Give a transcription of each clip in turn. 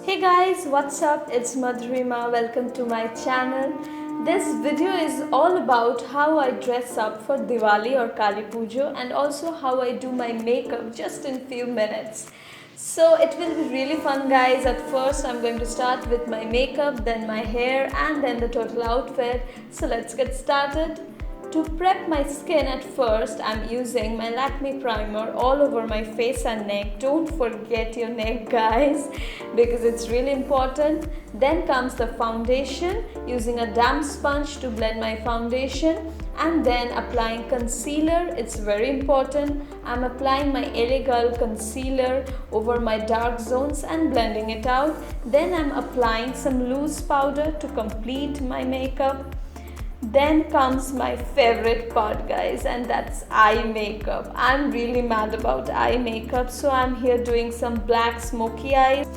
Hey guys, what's up? It's Madhurima. Welcome to my channel. This video is all about how I dress up for Diwali or Kali Puja and also how I do my makeup just in few minutes. So it will be really fun guys. At first I'm going to start with my makeup, then my hair and then the total outfit. So let's get started. To prep my skin at first, I'm using my Lakme primer all over my face and neck. Don't forget your neck guys because it's really important. Then comes the foundation, using a damp sponge to blend my foundation and then applying concealer. It's very important. I'm applying my LA Girl concealer over my dark zones and blending it out. Then I'm applying some loose powder to complete my makeup. Then comes my favorite part guys, and that's eye makeup. I'm really mad about eye makeup, so I'm here doing some black smoky eyes.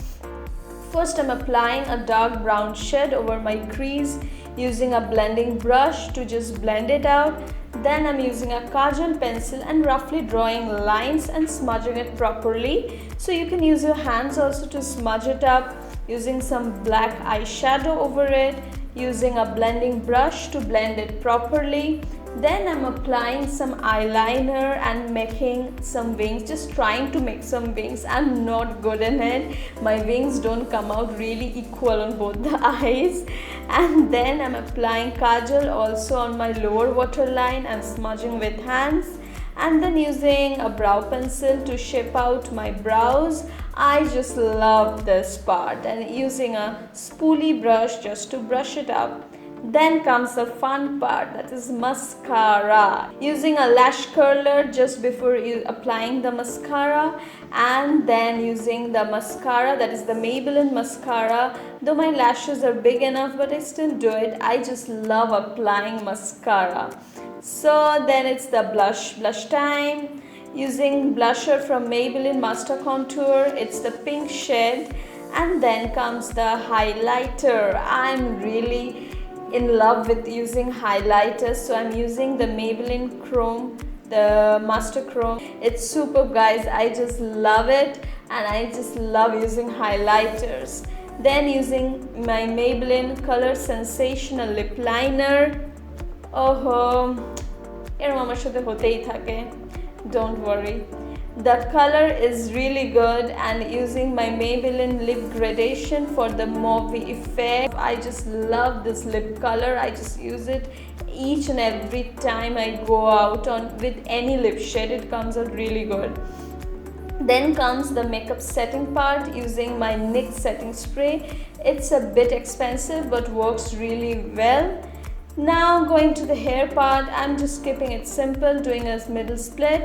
First I'm applying a dark brown shade over my crease using a blending brush to just blend it out. Then I'm using a kajal pencil and roughly drawing lines and smudging it properly. So you can use your hands also to smudge it up, using some black eyeshadow over it, using a blending brush to blend it properly. Then I'm applying some eyeliner and making some wings, just trying to make some wings. I'm not good in it. My wings don't come out really equal on both the eyes. And then I'm applying kajal also on my lower waterline and smudging with hands. And then using a brow pencil to shape out my brows. I just love this part, and using a spoolie brush just to brush it up. Then comes the fun part, that is mascara. Using a lash curler just before applying the mascara, and then using the mascara, that is the Maybelline mascara. Though my lashes are big enough, but I still do it. I just love applying mascara. So then it's the blush time. Using blusher from Maybelline Master Contour, it's the pink shade. And then comes the highlighter. I'm really in love with using highlighters, so I'm using the Maybelline Chrome, the Master Chrome. It's superb guys, I just love it, and I just love using highlighters. Then using my Maybelline Color Sensational Lip Liner. এরকম আমার সাথে হতেই থাকে, don't worry. The color is really good, and using my Maybelline lip gradation for the mauve effect. I just love this lip color. I just use it each and every time I go out on with any lip shade. It comes out really good. Then comes the makeup setting part, using my NYX setting spray. It's a bit expensive but works really well. Now going to the hair part, I'm just keeping it simple, doing a middle split,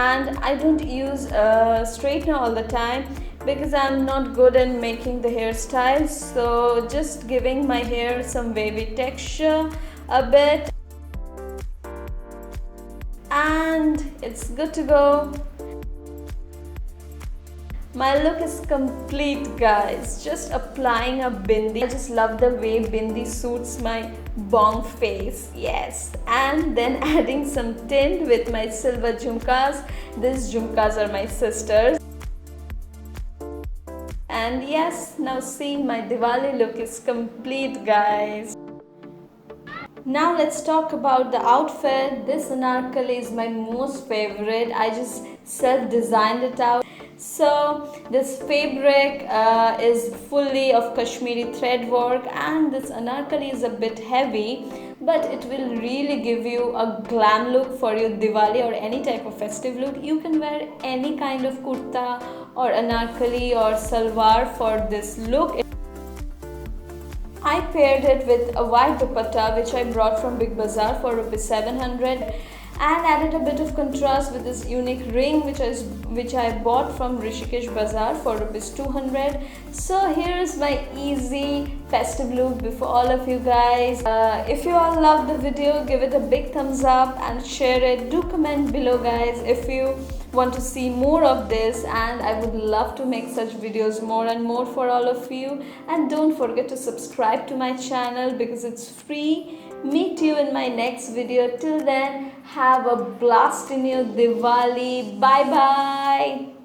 and I don't use a straightener all the time because I'm not good in making the hairstyles. So just giving my hair some wavy texture a bit, and it's good to go. My look is complete guys, just applying a bindi. I just love the way bindi suits my Bong face, yes. And then adding some tint with my silver jhumkas. These jhumkas are my sisters. And yes, now see, my Diwali look is complete guys. Now let's talk about the outfit. This anarkali is my most favorite. I just self-designed it out. So this fabric is fully of Kashmiri thread work, and this anarkali is a bit heavy, but it will really give you a glam look for your Diwali or any type of festive look. You can wear any kind of kurta or anarkali or salwar for this look. I paired it with a white dupatta which I brought from Big Bazaar for ₹700, and added a bit of contrast with this unique ring which I bought from Rishikesh Bazaar for ₹200. So here is my easy festive look before all of you guys. If you all love the video, give it a big thumbs up and share it. Do comment below guys if you want to see more of this, and I would love to make such videos more and more for all of you. And don't forget to subscribe to my channel because it's free. Meet you in my next video. Till then, have a blast in your Diwali. Bye bye.